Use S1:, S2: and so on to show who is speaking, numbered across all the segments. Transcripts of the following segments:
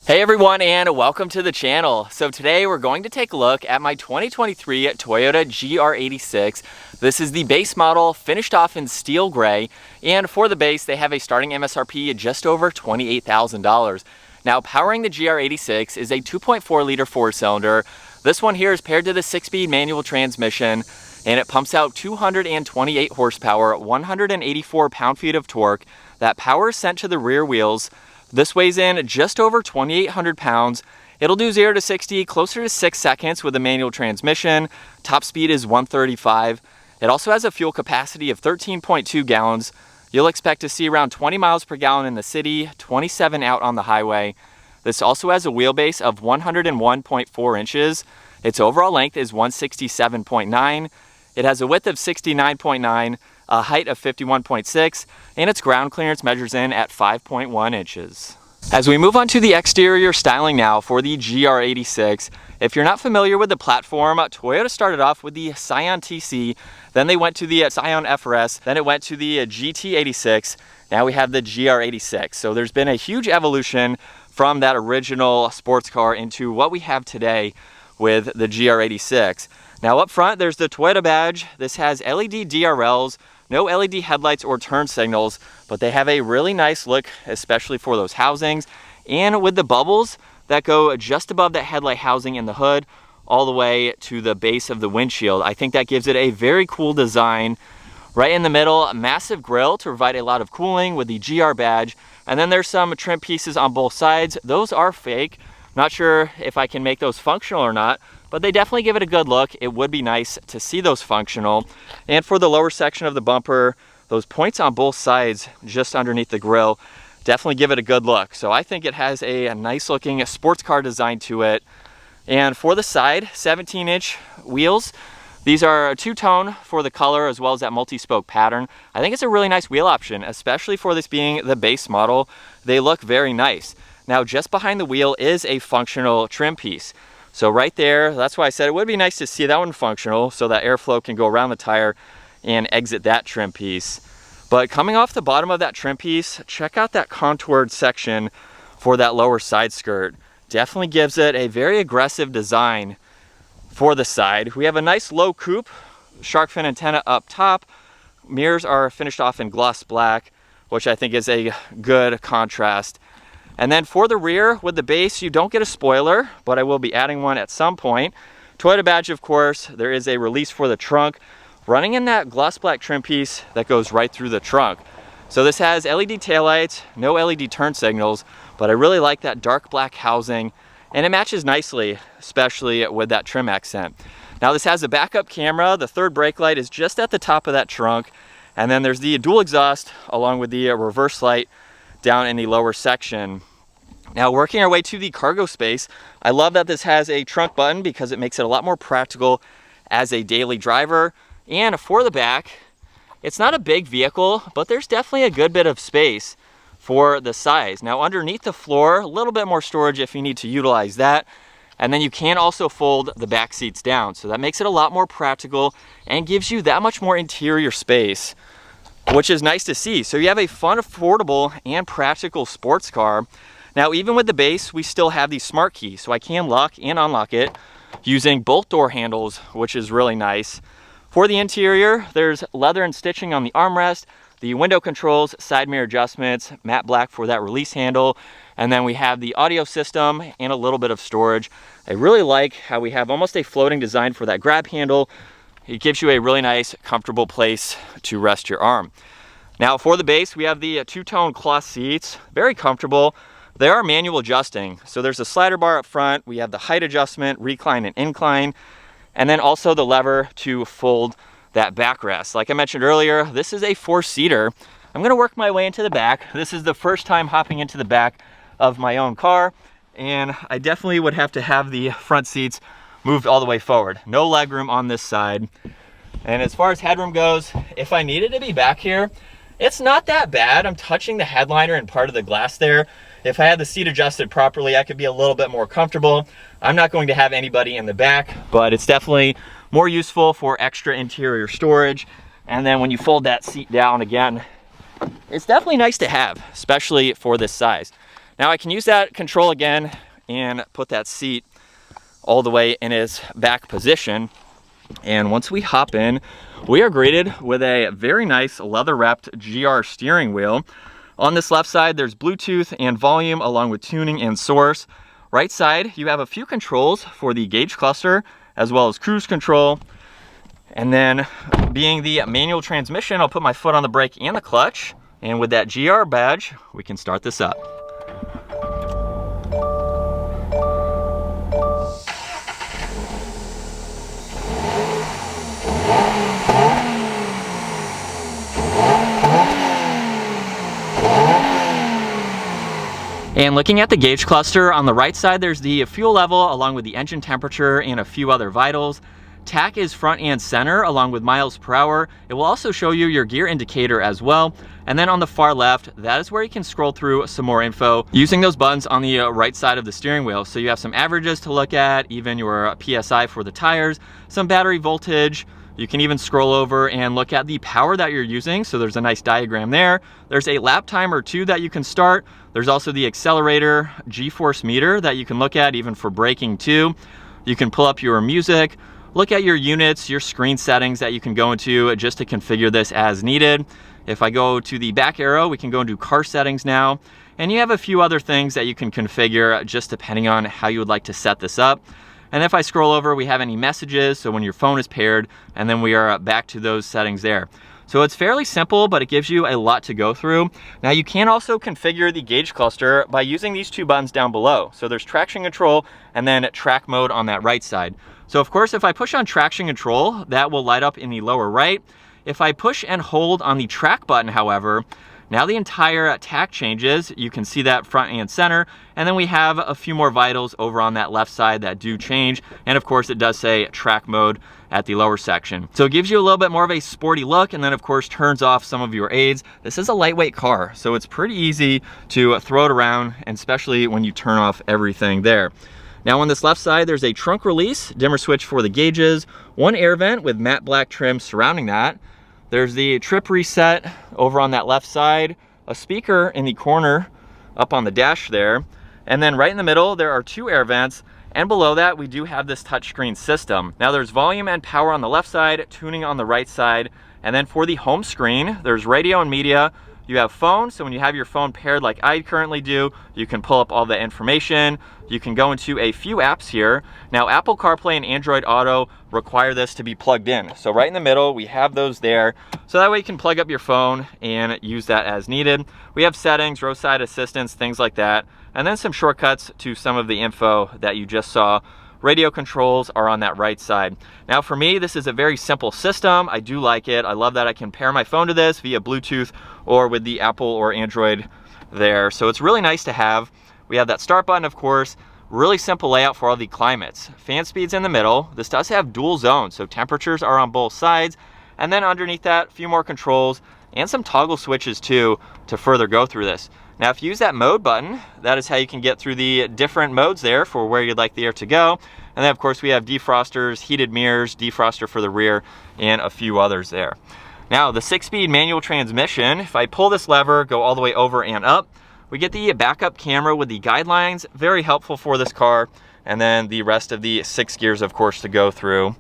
S1: Hey everyone, and welcome to the channel. So today we're going to take a look at my 2023 Toyota GR86. This is the base model, finished off in steel gray, and for the base they have a starting MSRP at just over $28,000. Now powering the GR86 is a 2.4 liter 4-cylinder. This one here is paired to the 6-speed manual transmission, and it pumps out 228 horsepower, 184 pound-feet of torque. That power is sent to the rear wheels. This weighs in just over 2,800 pounds. It'll do 0 to 60 closer to 6 seconds with a manual transmission. Top speed is 135. It also has a fuel capacity of 13.2 gallons. You'll expect to see around 20 miles per gallon in the city, 27 out on the highway. This also has a wheelbase of 101.4 inches. Its overall length is 167.9. It has a width of 69.9, a height of 51.6, and its ground clearance measures in at 5.1 inches. As we move on to the exterior styling now for the GR86, if you're not familiar with the platform, Toyota started off with the Scion TC, then they went to the Scion FRS, then it went to the GT86, now we have the GR86. So there's been a huge evolution from that original sports car into what we have today with the GR86. Now up front, there's the Toyota badge. This has LED DRLs, no LED headlights or turn signals, but they have a really nice look, especially for those housings. And with the bubbles that go just above that headlight housing in the hood, all the way to the base of the windshield, I think that gives it a very cool design. Right in the middle, a massive grille to provide a lot of cooling with the GR badge. And then there's some trim pieces on both sides. Those are fake. Not sure if I can make those functional or not, but they definitely give it a good look. It would be nice to see those functional. And for the lower section of the bumper, those points on both sides just underneath the grille definitely give it a good look. So I think it has a nice looking sports car design to it. And for the side, 17-inch wheels. These are a two-tone for the color as well as that multi-spoke pattern. I think it's a really nice wheel option, especially for this being the base model. They look very nice. Now just behind the wheel is a functional trim piece. So right there, that's why I said it would be nice to see that one functional so that airflow can go around the tire and exit that trim piece. But coming off the bottom of that trim piece, check out that contoured section for that lower side skirt. Definitely gives it a very aggressive design for the side. We have a nice low coupe, shark fin antenna up top. Mirrors are finished off in gloss black, which I think is a good contrast. And then for the rear, with the base, you don't get a spoiler, but I will be adding one at some point. Toyota badge, of course. There is a release for the trunk, running in that gloss black trim piece that goes right through the trunk. So this has LED taillights, no LED turn signals, but I really like that dark black housing, and it matches nicely, especially with that trim accent. Now this has a backup camera. The third brake light is just at the top of that trunk, and then there's the dual exhaust along with the reverse light down in the lower section. Now working our way to the cargo space, I love that this has a trunk button because it makes it a lot more practical as a daily driver. And for the back, it's not a big vehicle, but there's definitely a good bit of space for the size. Now underneath the floor, a little bit more storage if you need to utilize that. And then you can also fold the back seats down. So that makes it a lot more practical and gives you that much more interior space, which is nice to see. So you have a fun, affordable, and practical sports car. Now, even with the base, we still have the smart key, so I can lock and unlock it using both door handles, which is really nice. For the interior, there's leather and stitching on the armrest, the window controls, side mirror adjustments, matte black for that release handle, and then we have the audio system and a little bit of storage. I really like how we have almost a floating design for that grab handle. It gives you a really nice, comfortable place to rest your arm. Now for the base, we have the two-tone cloth seats, very comfortable. They are manual adjusting. So there's a slider bar up front. We have the height adjustment, recline and incline, and then also the lever to fold that backrest. Like I mentioned earlier, this is a 4-seater. I'm gonna work my way into the back. This is the first time hopping into the back of my own car, and I definitely would have to have the front seats moved all the way forward. No legroom on this side. And as far as headroom goes, if I needed to be back here, it's not that bad. I'm touching the headliner and part of the glass there. If I had the seat adjusted properly, I could be a little bit more comfortable. I'm not going to have anybody in the back, but it's definitely more useful for extra interior storage. And then when you fold that seat down again, it's definitely nice to have, especially for this size. Now I can use that control again and put that seat all the way in its back position. And once we hop in, we are greeted with a very nice leather wrapped GR steering wheel. On this left side, there's Bluetooth and volume along with tuning and source. Right side, you have a few controls for the gauge cluster as well as cruise control. And then being the manual transmission, I'll put my foot on the brake and the clutch. And with that GR badge, we can start this up. And looking at the gauge cluster, on the right side, there's the fuel level along with the engine temperature and a few other vitals. TAC is front and center along with miles per hour. It will also show you your gear indicator as well. And then on the far left, that is where you can scroll through some more info using those buttons on the right side of the steering wheel. So you have some averages to look at, even your PSI for the tires, some battery voltage. You can even scroll over and look at the power that you're using. So there's a nice diagram there. There's a lap timer too that you can start. There's also the accelerator G-force meter that you can look at even for braking too. You can pull up your music, look at your units, your screen settings that you can go into just to configure this as needed. If I go to the back arrow, we can go into car settings now. And you have a few other things that you can configure just depending on how you would like to set this up. And if I scroll over, we have any messages, so when your phone is paired, and then we are back to those settings there. So it's fairly simple, but it gives you a lot to go through. Now you can also configure the gauge cluster by using these two buttons down below. So there's traction control and then track mode on that right side. So of course, if I push on traction control, that will light up in the lower right. If I push and hold on the track button, however, now the entire TAC changes. You can see that front and center. And then we have a few more vitals over on that left side that do change. And of course, it does say track mode at the lower section. So it gives you a little bit more of a sporty look, and then of course turns off some of your aids. This is a lightweight car, so it's pretty easy to throw it around, and especially when you turn off everything there. Now on this left side, there's a trunk release, dimmer switch for the gauges, one air vent with matte black trim surrounding that. There's the trip reset over on that left side, a speaker in the corner up on the dash there. And then right in the middle, there are two air vents. And below that, we do have this touchscreen system. Now there's volume and power on the left side, tuning on the right side. And then for the home screen, there's radio and media. You have phone, so when you have your phone paired like I currently do, you can pull up all the information. You can go into a few apps here. Now Apple CarPlay and Android Auto require this to be plugged in. So right in the middle, we have those there. So that way you can plug up your phone and use that as needed. We have settings, roadside assistance, things like that. And then some shortcuts to some of the info that you just saw. Radio controls are on that right side. Now for me, this is a very simple system. I do like it. I love that I can pair my phone to this via Bluetooth or with the Apple or Android there. So it's really nice to have. We have that start button, of course. Really simple layout for all the climates. Fan speeds in the middle. This does have dual zones, so temperatures are on both sides. And then underneath that, a few more controls and some toggle switches too to further go through this. Now, if you use that mode button, that is how you can get through the different modes there for where you'd like the air to go. And then of course we have defrosters, heated mirrors, defroster for the rear, and a few others there. Now the 6-speed manual transmission, if I pull this lever, go all the way over and up, we get the backup camera with the guidelines, very helpful for this car. And then the rest of the 6 gears, of course, to go through.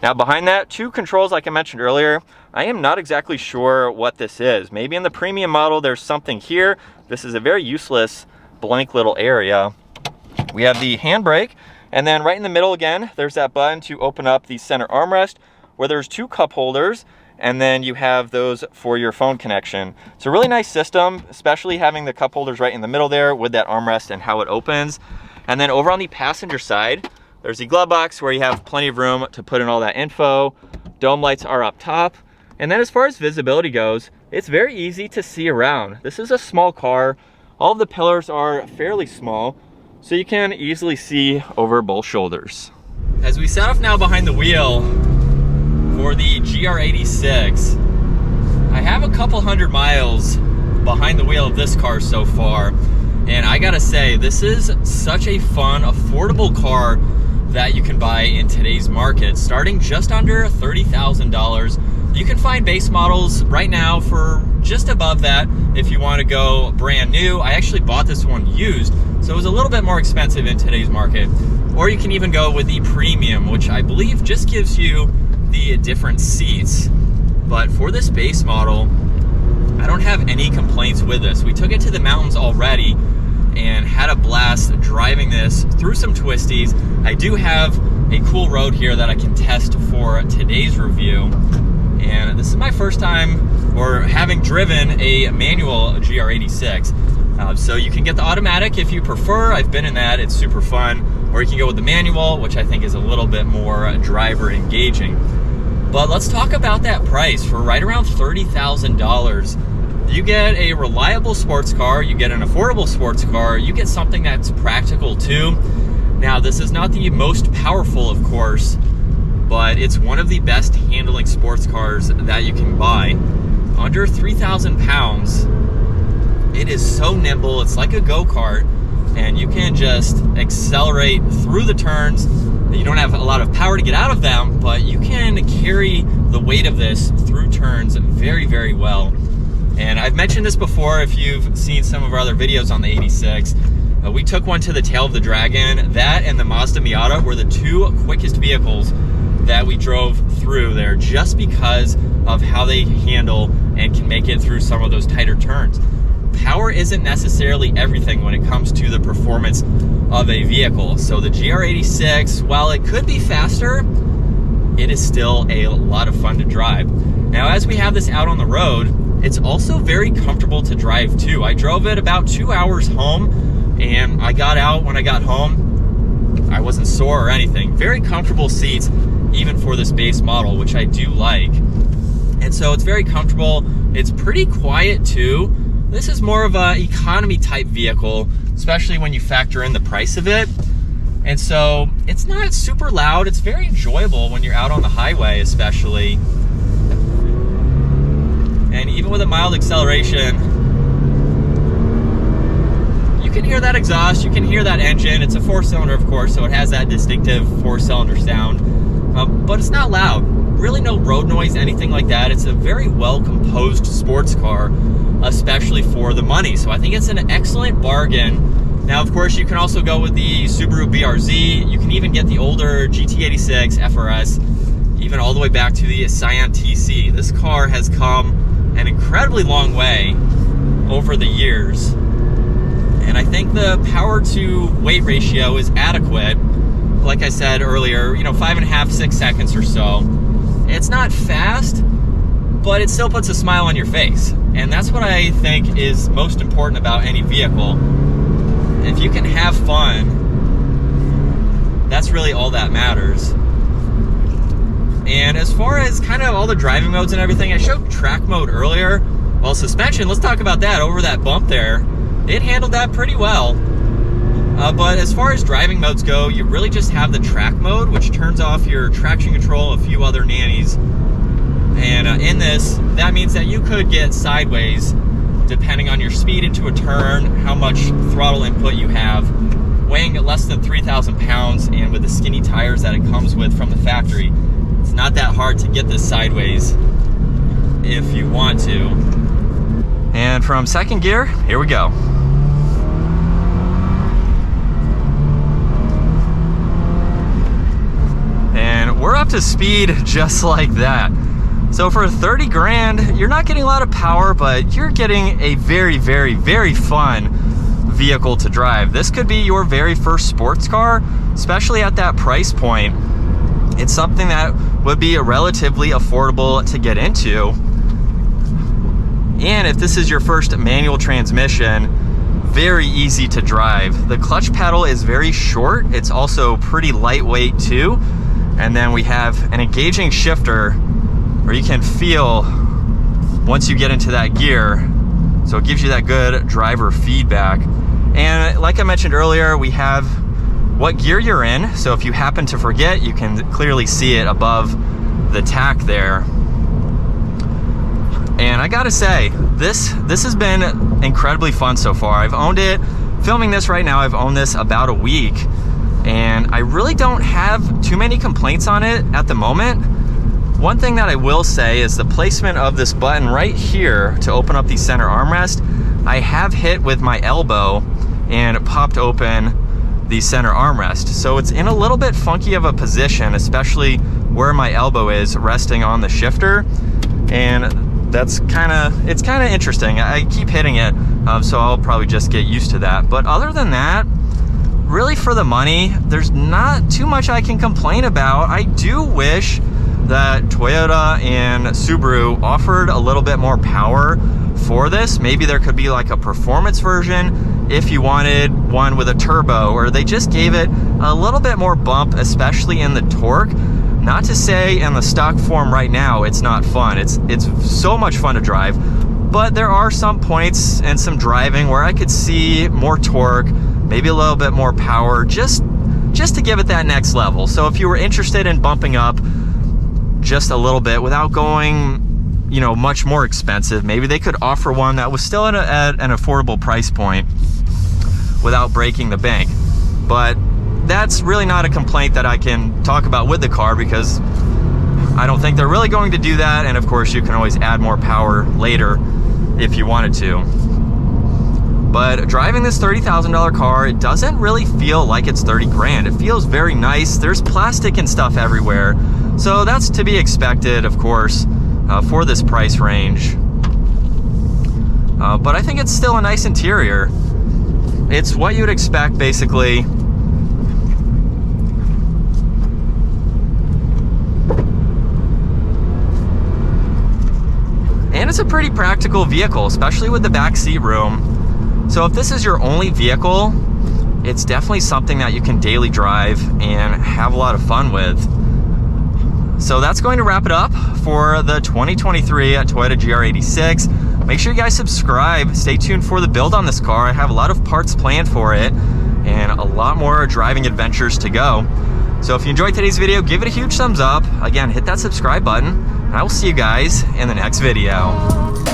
S1: Now behind that, 2 controls like I mentioned earlier. I am not exactly sure what this is. Maybe in the premium model, there's something here. This is a very useless blank little area. We have the handbrake, and then right in the middle again, there's that button to open up the center armrest where there's 2 cup holders, and then you have those for your phone connection. It's a really nice system, especially having the cup holders right in the middle there with that armrest and how it opens. And then over on the passenger side, there's the glove box where you have plenty of room to put in all that info. Dome lights are up top. And then as far as visibility goes, it's very easy to see around. This is a small car. All of the pillars are fairly small, so you can easily see over both shoulders. As we set off now behind the wheel for the GR86, I have a couple hundred miles behind the wheel of this car so far. And I gotta say, this is such a fun, affordable car that you can buy in today's market. Starting just under $30,000, You can find base models right now for just above that if you want to go brand new. I actually bought this one used, so it was a little bit more expensive in today's market. Or you can even go with the premium, which I believe just gives you the different seats. But for this base model, I don't have any complaints with this. We took it to the mountains already and had a blast driving this through some twisties. I do have a cool road here that I can test for today's review. And this is my first time or having driven a manual GR86. So you can get the automatic if you prefer. I've been in that, it's super fun. Or you can go with the manual, which I think is a little bit more driver engaging. But let's talk about that price. For right around $30,000, you get a reliable sports car, you get an affordable sports car, you get something that's practical too. Now, this is not the most powerful, of course, but it's one of the best handling sports cars that you can buy. Under 3,000 pounds, it is so nimble, it's like a go-kart, and you can just accelerate through the turns. You don't have a lot of power to get out of them, but you can carry the weight of this through turns very, very well. And I've mentioned this before if you've seen some of our other videos on the 86. We took one to the Tail of the Dragon. That and the Mazda Miata were the two quickest vehicles that we drove through there just because of how they handle and can make it through some of those tighter turns. Power isn't necessarily everything when it comes to the performance of a vehicle. So the GR86, while it could be faster, it is still a lot of fun to drive. Now, as we have this out on the road, it's also very comfortable to drive too. I drove it about 2 hours home, and I got out when I got home. I wasn't sore or anything. Very comfortable seats, even for this base model, which I do like. And so it's very comfortable. It's pretty quiet too. This is more of an economy type vehicle, especially when you factor in the price of it. And so it's not super loud. It's very enjoyable when you're out on the highway, especially. And even with a mild acceleration, you can hear that exhaust, you can hear that engine. It's a 4-cylinder, of course, so it has that distinctive 4-cylinder sound, but it's not loud. Really no road noise, anything like that. It's a very well-composed sports car, especially for the money. So I think it's an excellent bargain. Now, of course, you can also go with the Subaru BRZ. You can even get the older GT86 FRS, even all the way back to the Scion TC. This car has come an incredibly long way over the years. And I think the power to weight ratio is adequate. Like I said earlier, 5.5, 6 seconds or so. It's not fast, but it still puts a smile on your face. And that's what I think is most important about any vehicle. If you can have fun, that's really all that matters. And as far as kind of all the driving modes and everything, I showed track mode earlier. Well, suspension, let's talk about that. Over that bump there, it handled that pretty well. But as far as driving modes go, you really just have the track mode, which turns off your traction control, a few other nannies. And in this, that means that you could get sideways depending on your speed into a turn, how much throttle input you have. Weighing at less than 3,000 pounds and with the skinny tires that it comes with from the factory, it's not that hard to get this sideways if you want to. And from second gear, here we go. And we're up to speed just like that. So for 30 grand, you're not getting a lot of power, but you're getting a very, very, very fun vehicle to drive. This could be your very first sports car, especially at that price point. It's something that would be relatively affordable to get into. And if this is your first manual transmission, very easy to drive. The clutch pedal is very short. It's also pretty lightweight too. And then we have an engaging shifter where you can feel once you get into that gear. So it gives you that good driver feedback. And like I mentioned earlier, we have what gear you're in. So if you happen to forget, you can clearly see it above the tack there. And I gotta say, this has been incredibly fun so far. I've owned it, filming this right now, I've owned this about a week. And I really don't have too many complaints on it at the moment. One thing that I will say is the placement of this button right here to open up the center armrest, I have hit with my elbow and popped open the center armrest. So it's in a little bit funky of a position, especially where my elbow is resting on the shifter. And it's kind of interesting. I keep hitting it, so I'll probably just get used to that. But other than that, really for the money, there's not too much I can complain about. I do wish that Toyota and Subaru offered a little bit more power for this. Maybe there could be like a performance version if you wanted one with a turbo, or they just gave it a little bit more bump, especially in the torque. Not to say in the stock form right now it's not fun. It's so much fun to drive, but there are some points and some driving where I could see more torque, maybe a little bit more power, just to give it that next level. So if you were interested in bumping up just a little bit without going, you know, much more expensive, maybe they could offer one that was still at an affordable price point without breaking the bank. But that's really not a complaint that I can talk about with the car, because I don't think they're really going to do that. And of course you can always add more power later if you wanted to. But driving this $30,000 car, it doesn't really feel like it's 30 grand. It feels very nice. There's plastic and stuff everywhere. So that's to be expected, of course, for this price range. But I think it's still a nice interior. It's what you'd expect, basically. And it's a pretty practical vehicle, especially with the back seat room. So if this is your only vehicle, it's definitely something that you can daily drive and have a lot of fun with. So that's going to wrap it up for the 2023 Toyota GR86. Make sure you guys subscribe. Stay tuned for the build on this car. I have a lot of parts planned for it and a lot more driving adventures to go. So if you enjoyed today's video, give it a huge thumbs up. Again, hit that subscribe button, and I will see you guys in the next video.